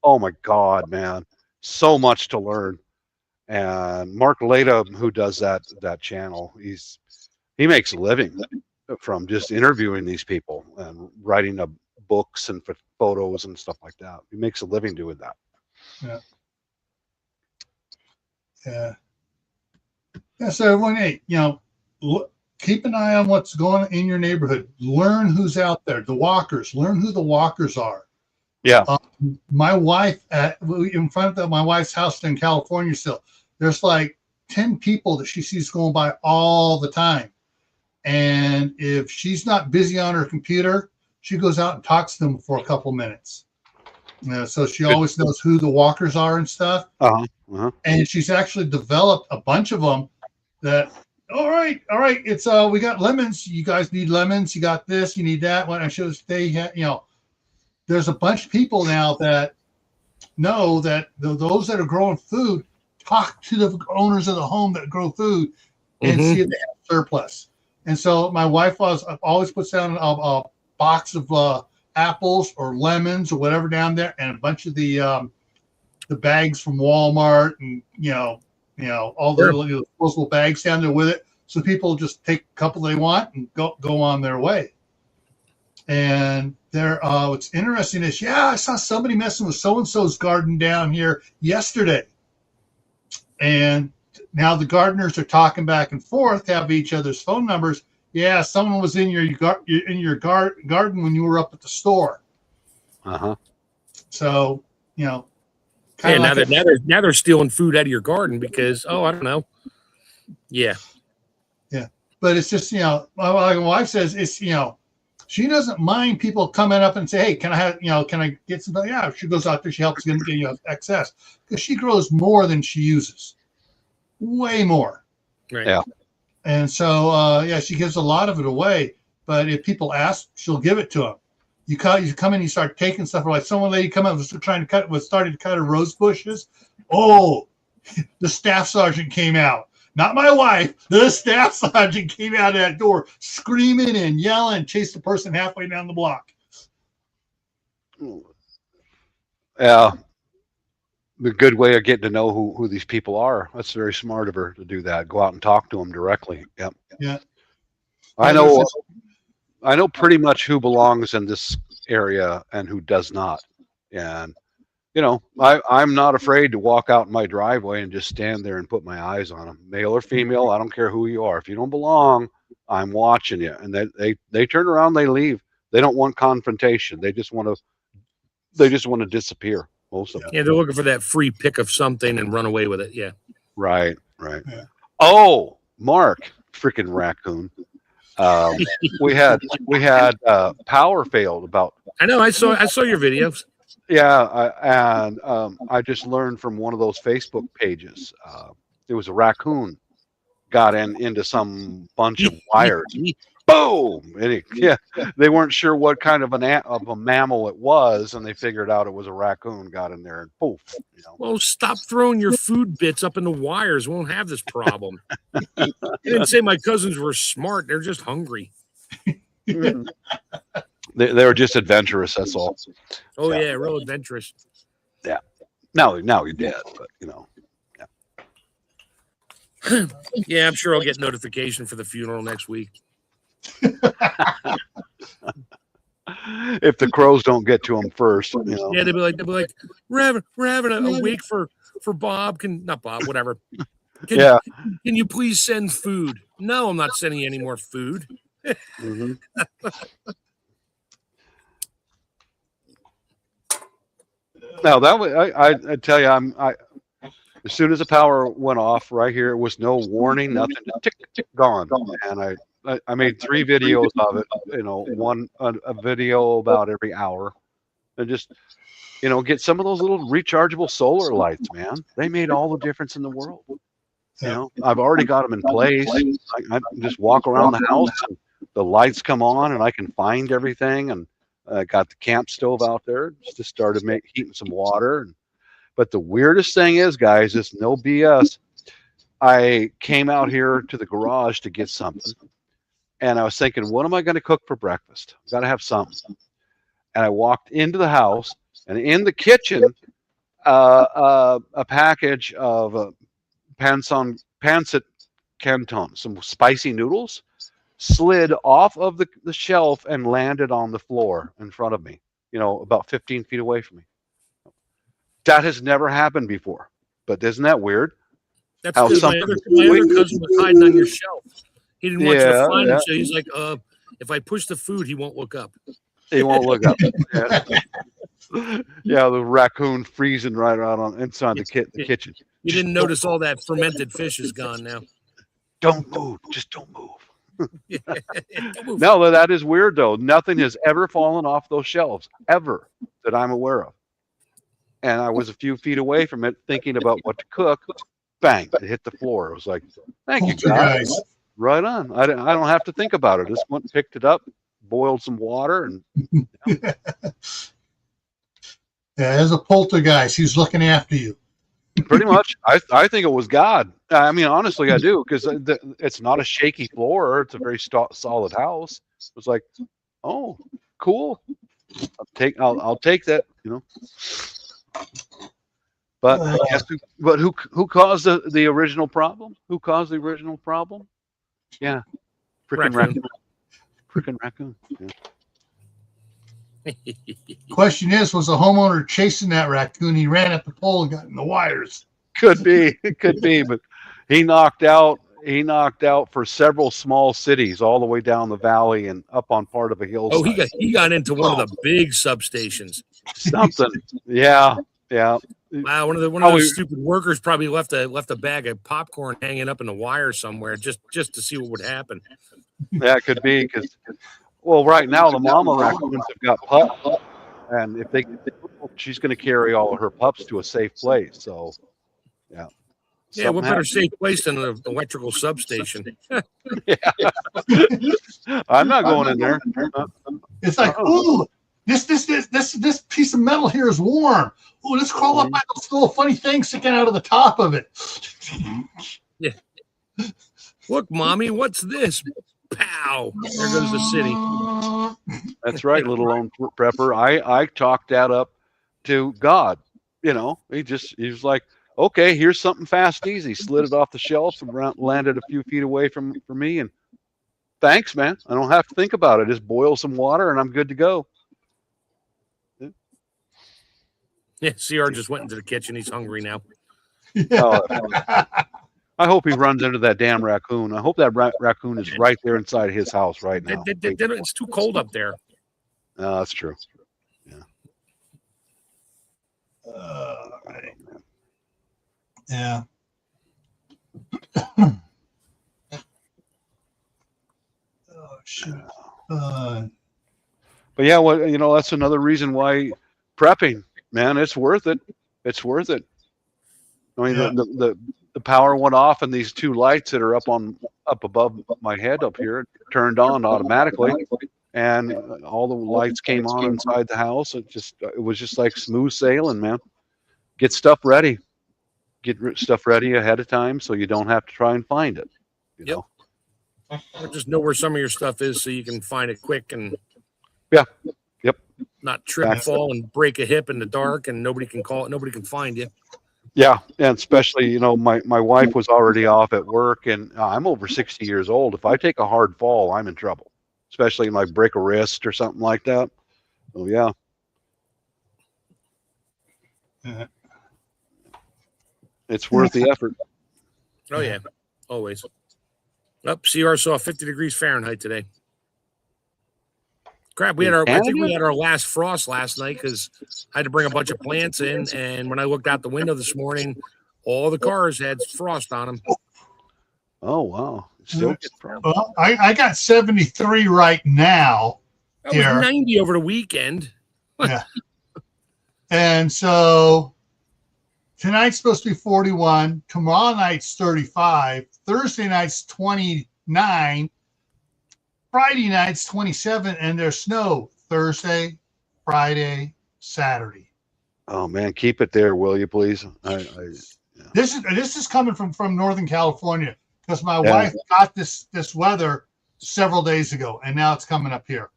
Oh my God, man, so much to learn. And Mark Leda, who does that channel, he makes a living from just interviewing these people and writing books and photos and stuff like that. He makes a living doing that. Yeah. Yeah. Yeah. So everyone, hey, keep an eye on what's going on in your neighborhood. Learn who's out there. The walkers. Learn who the walkers are. Yeah. My wife in front of my wife's house in California still, there's like 10 people that she sees going by all the time. And if she's not busy on her computer, she goes out and talks to them for a couple minutes. So she always knows who the walkers are and stuff. And she's actually developed a bunch of them that, all right, it's we got lemons. You guys need lemons. You got this, you need that one. And there's a bunch of people now that know that those that are growing food talk to the owners of the home that grow food and see if they have surplus. And so my wife always puts down a box of apples or lemons or whatever down there, and a bunch of the bags from Walmart, and all the disposable bags down there with it. So people just take a couple they want and go on their way. And what's interesting is, I saw somebody messing with so-and-so's garden down here yesterday. And now the gardeners are talking back and forth, have each other's phone numbers. Yeah, someone was in your garden when you were up at the store. So, now they're stealing food out of your garden because, I don't know. Yeah. Yeah. But it's just, like my wife says, it's, she doesn't mind people coming up and say, hey, can I get something? Yeah, she goes out there, she helps get excess, because she grows more than she uses. Way more. Right. Yeah. And so, she gives a lot of it away. But if people ask, she'll give it to them. You come in, you start taking stuff. Like some lady come up, started to cut her rose bushes. Oh, the staff sergeant came out. Not my wife. The staff sergeant came out of that door, screaming and yelling, chased the person halfway down the block. Yeah. A good way of getting to know who these people are. That's very smart of her to do that. Go out and talk to them directly. Yep. Yeah. I know pretty much who belongs in this area and who does not. And I'm not afraid to walk out in my driveway and just stand there and put my eyes on them, male or female. I don't care who you are. If you don't belong, I'm watching you. And they turn around, they leave. They don't want confrontation. They just want to disappear. Most of them. Yeah, they're looking for that free pick of something and run away with it. Yeah. Right. Yeah. Oh, Mark, freaking raccoon. We had power failed about. I know. I saw your videos. Yeah, I just learned from one of those Facebook pages. It was a raccoon got into some bunch of wires. Boom! And they weren't sure what kind of a mammal it was, and they figured out it was a raccoon. Got in there and poof. Well, stop throwing your food bits up in the wires. We won't have this problem. I didn't say my cousins were smart. They're just hungry. They were just adventurous. That's all. Oh yeah, real adventurous. Yeah. Now you're dead, but Yeah. Yeah, I'm sure I'll get notification for the funeral next week. If the crows don't get to them first, Yeah, they'll be like, we're having a wake for Bob. Not Bob, whatever. Can you please send food? No, I'm not sending you any more food. Now that way, I tell you, as soon as the power went off right here, it was no warning, nothing, tick, tick, gone. And I made 3 videos of it, one a video about every hour, and just get some of those little rechargeable solar lights, man. They made all the difference in the world. I've already got them in place. I just walk around the house and the lights come on and I can find everything. And I got the camp stove out there, just started heating some water. But the weirdest thing is, guys, it's no BS. I came out here to the garage to get something. And I was thinking, what am I going to cook for breakfast? I've got to have something. And I walked into the house, and in the kitchen, a package of pancit canton, some spicy noodles, slid off of the shelf and landed on the floor in front of me, about 15 feet away from me. That has never happened before. But isn't that weird? That's How because my other cousin was hiding on your shelf. He didn't want you to find him, so he's like, if I push the food, he won't look up. He won't look up. Yeah, the raccoon freezing right out on inside the kitchen. You didn't notice all that fermented fish is gone now. Don't move. Just don't move. Don't move. No, that is weird though. Nothing has ever fallen off those shelves ever that I'm aware of. And I was a few feet away from it, thinking about what to cook. Bang! It hit the floor. It was like, "Thank you, guys. Right on. I don't have to think about it. Just went, picked it up, boiled some water, and Yeah, as a poltergeist, he's looking after you. pretty much. I think it was God. I mean, honestly, I do, because it's not a shaky floor. It's a very solid house. It was like, oh, cool. I'll take that. You know. But who caused the original problem? Who caused the original problem? Yeah, freaking raccoon. Freaking raccoon. Yeah. Question is, was the homeowner chasing that raccoon? He ran up the pole and got in the wires. Could be, it could be, but he knocked out for several small cities all the way down the valley and up on part of a hillside. Oh, he got into one of the big substations. Something. Yeah. Wow, one of those stupid workers probably left a bag of popcorn hanging up in the wire somewhere just to see what would happen. Yeah, it could be, because right now the mama raccoons have got pups, and if she's going to carry all of her pups to a safe place. So, yeah. Yeah, what better safe place than an electrical substation? Yeah. I'm not going in there. It's like, ooh, this piece of metal here is warm. Ooh, let's crawl up by those little funny things sticking out of the top of it. Yeah. Look, Mommy, what's this? Pow! There goes the city. That's right, little lone prepper. I chalked that up to God. You know, he was like, okay, here's something fast, easy. Slid it off the shelf and landed a few feet away from me. And thanks, man. I don't have to think about it. Just boil some water and I'm good to go. Yeah, CR just went into the kitchen. He's hungry now. I hope he runs into that damn raccoon. I hope that raccoon is right there inside his house right now. It's too cold up there. That's true. Yeah. Right. Yeah. Oh, shoot. But yeah, that's another reason why prepping, man, it's worth it. It's worth it. I mean, the power went off, and these two lights that are up above my head up here turned on automatically, and all the lights came on inside the house. It was just like smooth sailing, man. Get stuff ready. Get stuff ready ahead of time so you don't have to try and find it. You know? Or just know where some of your stuff is so you can find it quick and not trip and fall and break a hip in the dark and nobody can find you. Yeah, and especially, my wife was already off at work, and I'm over 60 years old. If I take a hard fall, I'm in trouble, especially like break a wrist or something like that. Oh yeah. It's worth the effort. Oh yeah, always. CR saw 50 degrees Fahrenheit today. Crap, I think we had our last frost last night because I had to bring a bunch of plants in, and when I looked out the window this morning, all the cars had frost on them. Oh wow! Still well, I got 73 right now. It was 90 over the weekend. Yeah. And so tonight's supposed to be 41. Tomorrow night's 35. Thursday night's 29. Friday night's 27, and there's snow Thursday, Friday, Saturday. Oh man, keep it there, will you please? Yeah. This is coming from Northern California because my wife got this weather several days ago, and now it's coming up here.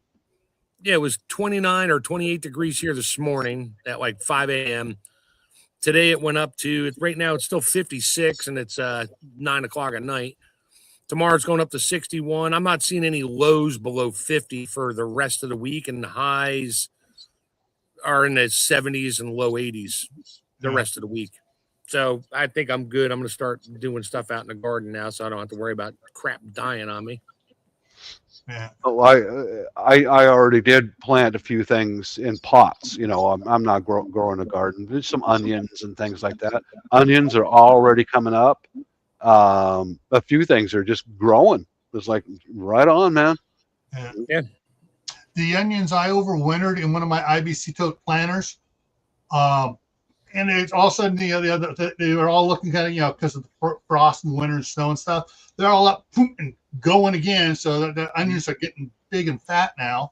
Yeah, it was 29 or 28 degrees here this morning at like 5 a.m. Today it went up to, right now it's still 56, and it's 9 o'clock at night. Tomorrow it's going up to 61. I'm not seeing any lows below 50 for the rest of the week, and the highs are in the 70s and low 80s the rest of the week. So I think I'm good. I'm going to start doing stuff out in the garden now, so I don't have to worry about crap dying on me. Yeah. Oh, I already did plant a few things in pots. You know, I'm not growing a garden. There's some onions and things like that. Onions are already coming up. A few things are just growing. It's like right on, man. Yeah. Yeah. The onions I overwintered in one of my IBC tote planters. And it's all of a sudden, they were all looking kind of, because of the frost and winter and snow and stuff. They're all up and going again. So the onions are getting big and fat now.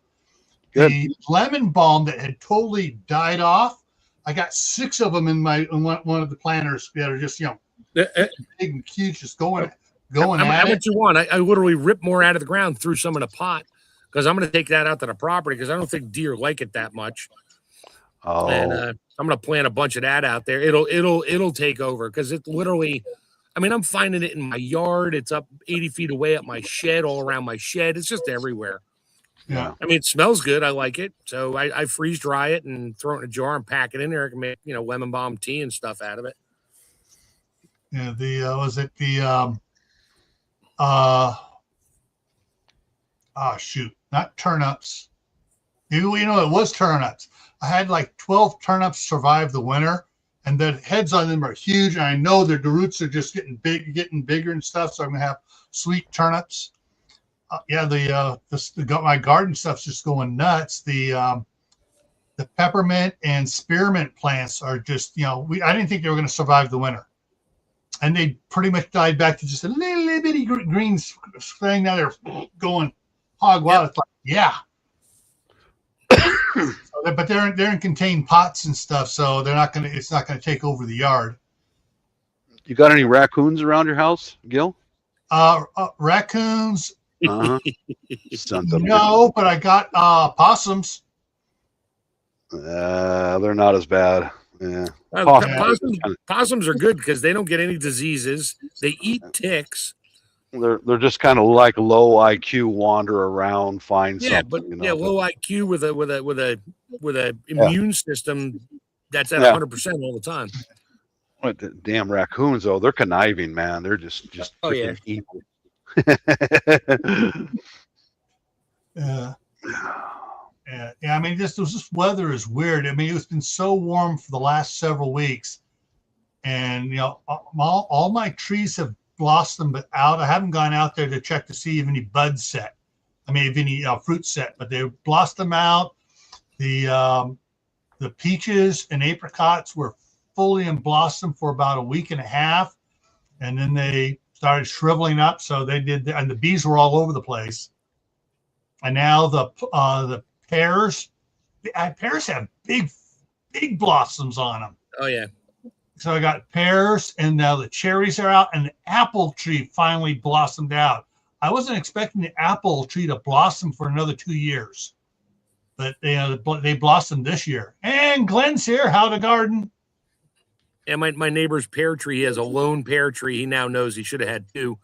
Good. The lemon balm that had totally died off, I got 6 of them in one of the planters that are just, big and huge, just going How at it. much you want? I literally ripped more out of the ground, threw some in a pot, because I'm going to take that out to the property because I don't think deer like it that much. Oh, And I'm going to plant a bunch of that out there. It'll take over because it literally, I mean, I'm finding it in my yard. It's up 80 feet away at my shed, all around my shed. It's just everywhere. yeah. I mean, it smells good. I like it. So I freeze dry it and throw it in a jar and pack it in there. I can make, lemon balm tea and stuff out of it. Yeah. Was it the, not turnips. It was turnips. I had like 12 turnips survive the winter, and the heads on them are huge. And I know that the roots are just getting bigger and stuff. So I'm gonna have sweet turnips. My garden stuff's just going nuts. The peppermint and spearmint plants are just, I didn't think they were going to survive the winter, and they pretty much died back to just a little bitty green thing. Now they're going hog wild. It's like, yeah. But they're in contained pots and stuff, so it's not gonna take over the yard. You got any raccoons around your house, Gil? Raccoons? Uh-huh. No, but I got possums. They're not as bad. Yeah. Possums are good because they don't get any diseases. They eat ticks. They're just kind of like low IQ, wander around, find something. But low IQ with a immune system that's at 100% all the time. What the damn raccoons though? They're conniving, man. They're just evil. Yeah. I mean, this weather is weird. I mean, it's been so warm for the last several weeks, and all my trees have blossomed out. I haven't gone out there to check to see if any buds set. I mean, if any fruit set, but they blossomed out. The peaches and apricots were fully in blossom for about a week and a half, and then they started shriveling up. So they did, and the bees were all over the place. And now the pears have big blossoms on them. Oh yeah. So I got pears, and now the cherries are out, and the apple tree finally blossomed out. I wasn't expecting the apple tree to blossom for another 2 years, but they blossomed this year. And Glenn's here. How to garden? Yeah, my neighbor's pear tree, he has a lone pear tree. He now knows he should have had 2.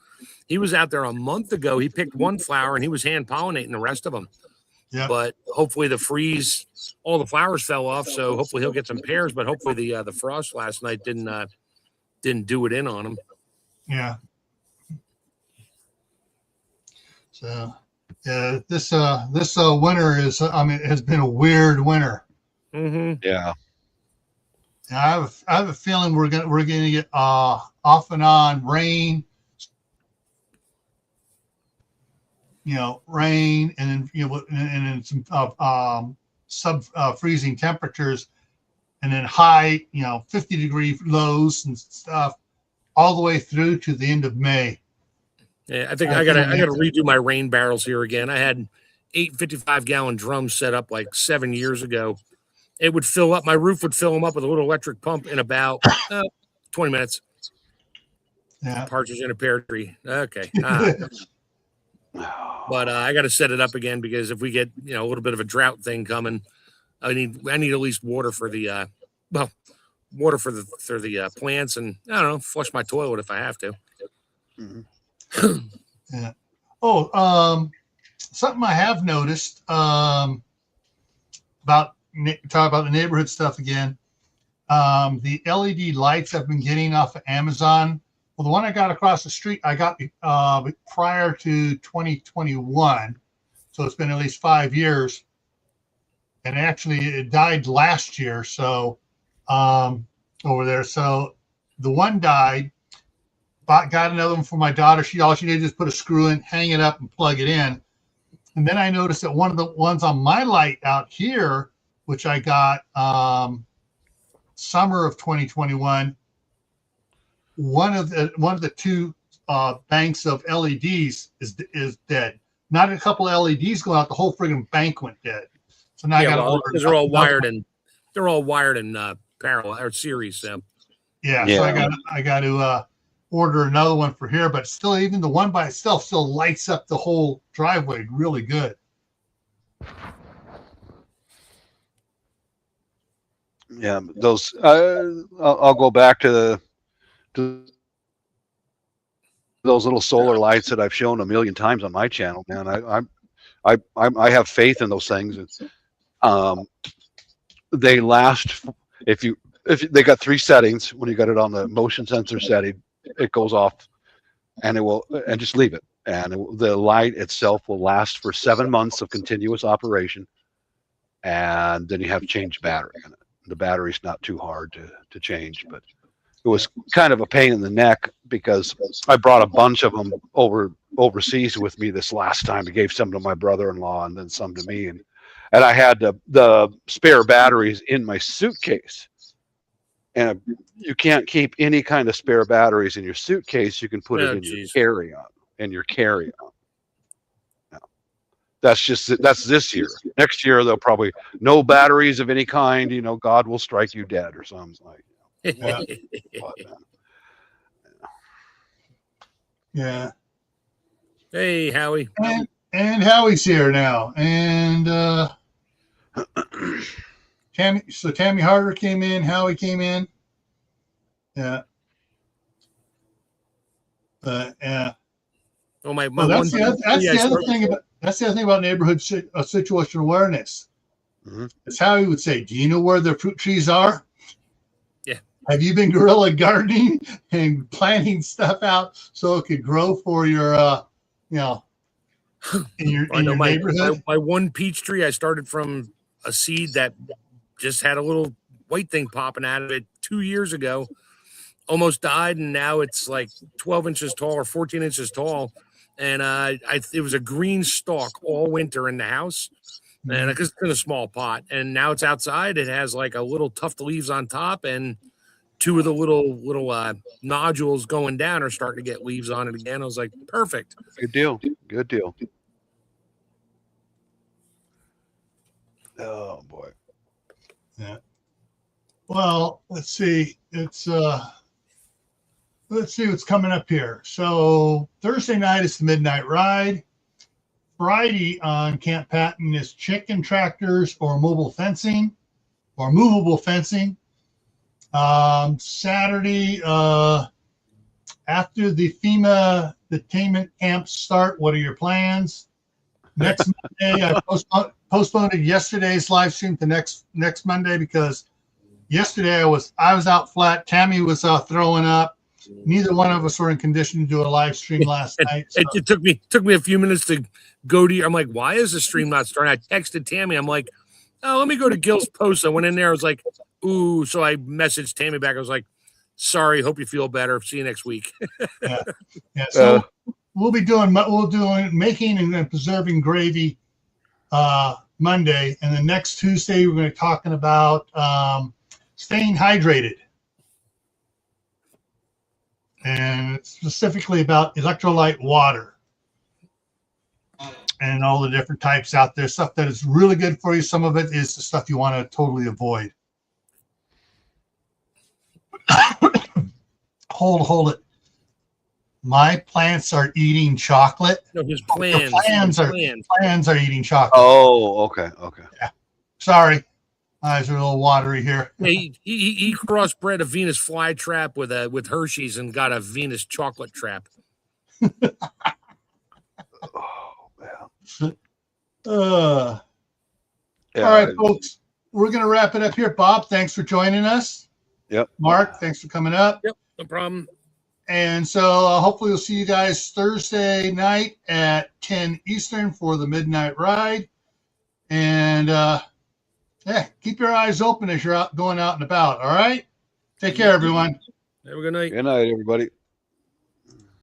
He was out there a month ago. He picked 1 flower, and he was hand pollinating the rest of them. Yeah. But hopefully the freeze, all the flowers fell off, so hopefully he'll get some pears. But hopefully the frost last night didn't do it in on him. Yeah. So yeah, this winter has been a weird winter. Mm-hmm. Yeah. And I have a feeling we're gonna get off and on rain. Rain, and then some sub freezing temperatures, and then high 50-degree lows and stuff all the way through to the end of May. Yeah, I think I gotta redo my rain barrels here again. I had 8 55-gallon drums set up like 7 years ago. It would fill up. My roof would fill them up with a little electric pump in about 20 minutes. Yeah. Partridge in a pear tree. Okay. But I got to set it up again because if we get a little bit of a drought thing coming, I need at least water for the plants, and I don't know, flush my toilet if I have to. Mm-hmm. Yeah. Oh, something I have noticed about talk about the neighborhood stuff again. the LED lights I've been getting off of Amazon. Well, the one I got across the street, I got prior to 2021. So it's been at least 5 years. And actually, it died last year. So over there. So the one died. Got another one for my daughter. All she did is put a screw in, hang it up, and plug it in. And then I noticed that one of the ones on my light out here, which I got summer of 2021, one of the two banks of LEDs is dead. Not a couple of LEDs going out, the whole friggin' bank went dead. So now I got to order. Because they're all wired in parallel or series. So. Yeah, so I got to order another one for here, but still, even the one by itself still lights up the whole driveway really good. Yeah, those. I'll go back to those little solar lights that I've shown a million times on my channel, man. I have faith in those things. They last if they got 3 settings. When you got it on the motion sensor setting, it goes off, and just leave it, and the light itself will last for 7 months of continuous operation, and then you have to change battery on it. The battery's not too hard to change, but it was kind of a pain in the neck because I brought a bunch of them overseas with me this last time. I gave some to my brother-in-law and then some to me, and I had the spare batteries in my suitcase. And you can't keep any kind of spare batteries in your suitcase. You can put it in your carry-on. No. That's this year. Next year they'll probably no batteries of any kind. You know, God will strike you dead or something like. Yeah. Yeah. Hey, Howie. And Howie's here now, and Tammy Harder came in. Howie came in. Yeah. Yeah. Oh my! That's the other thing about neighborhood situational awareness. Mm-hmm. It's Howie would say, "Do you know where the fruit trees are? Yeah. Have you been guerrilla gardening and planting stuff out so it could grow for your, in your neighborhood?" My one peach tree, I started from a seed that just had a little white thing popping out of it 2 years ago, almost died, and now it's like 12 inches tall or 14 inches tall. And it was a green stalk all winter in the house, and because it's in a small pot, and now it's outside. It has like a little tuft of leaves on top, and 2 of the little nodules going down are starting to get leaves on it again. I was like, perfect. Good deal. Oh boy. Yeah. Well, let's see. Let's see what's coming up here. So Thursday night is the midnight ride. Friday on Camp Patton is chicken tractors or mobile fencing or movable fencing. Saturday, after the FEMA detainment camps start, what are your plans? Next Monday, I postponed yesterday's live stream to next Monday because yesterday I was out flat. Tammy was throwing up. Neither one of us were in condition to do a live stream last night. So. It took me a few minutes to go to. I'm like, why is the stream not starting? I texted Tammy. I'm like, oh, let me go to Gil's post. I went in there. I was like, ooh. So I messaged Tammy back. I was like, sorry. Hope you feel better. See you next week. Yeah. So we'll be doing making and preserving gravy Monday, and the next Tuesday we're going to be talking about staying hydrated. And it's specifically about electrolyte water and all the different types out there, stuff that is really good for you. Some of it is the stuff you want to totally avoid. Hold it. My plants are eating chocolate. No, his plans. Plans are eating chocolate. Oh, okay. Yeah. Sorry. Eyes are a little watery here. He crossbred a Venus flytrap with Hershey's and got a Venus chocolate trap. Oh man. All right, folks. We're gonna wrap it up here. Bob, thanks for joining us. Yep. Mark, thanks for coming up. Yep, no problem. And so hopefully we'll see you guys Thursday night at 10 Eastern for the midnight ride. And yeah, keep your eyes open as you're going out and about. All right. Take care, everyone. Have a good night. Good night, everybody.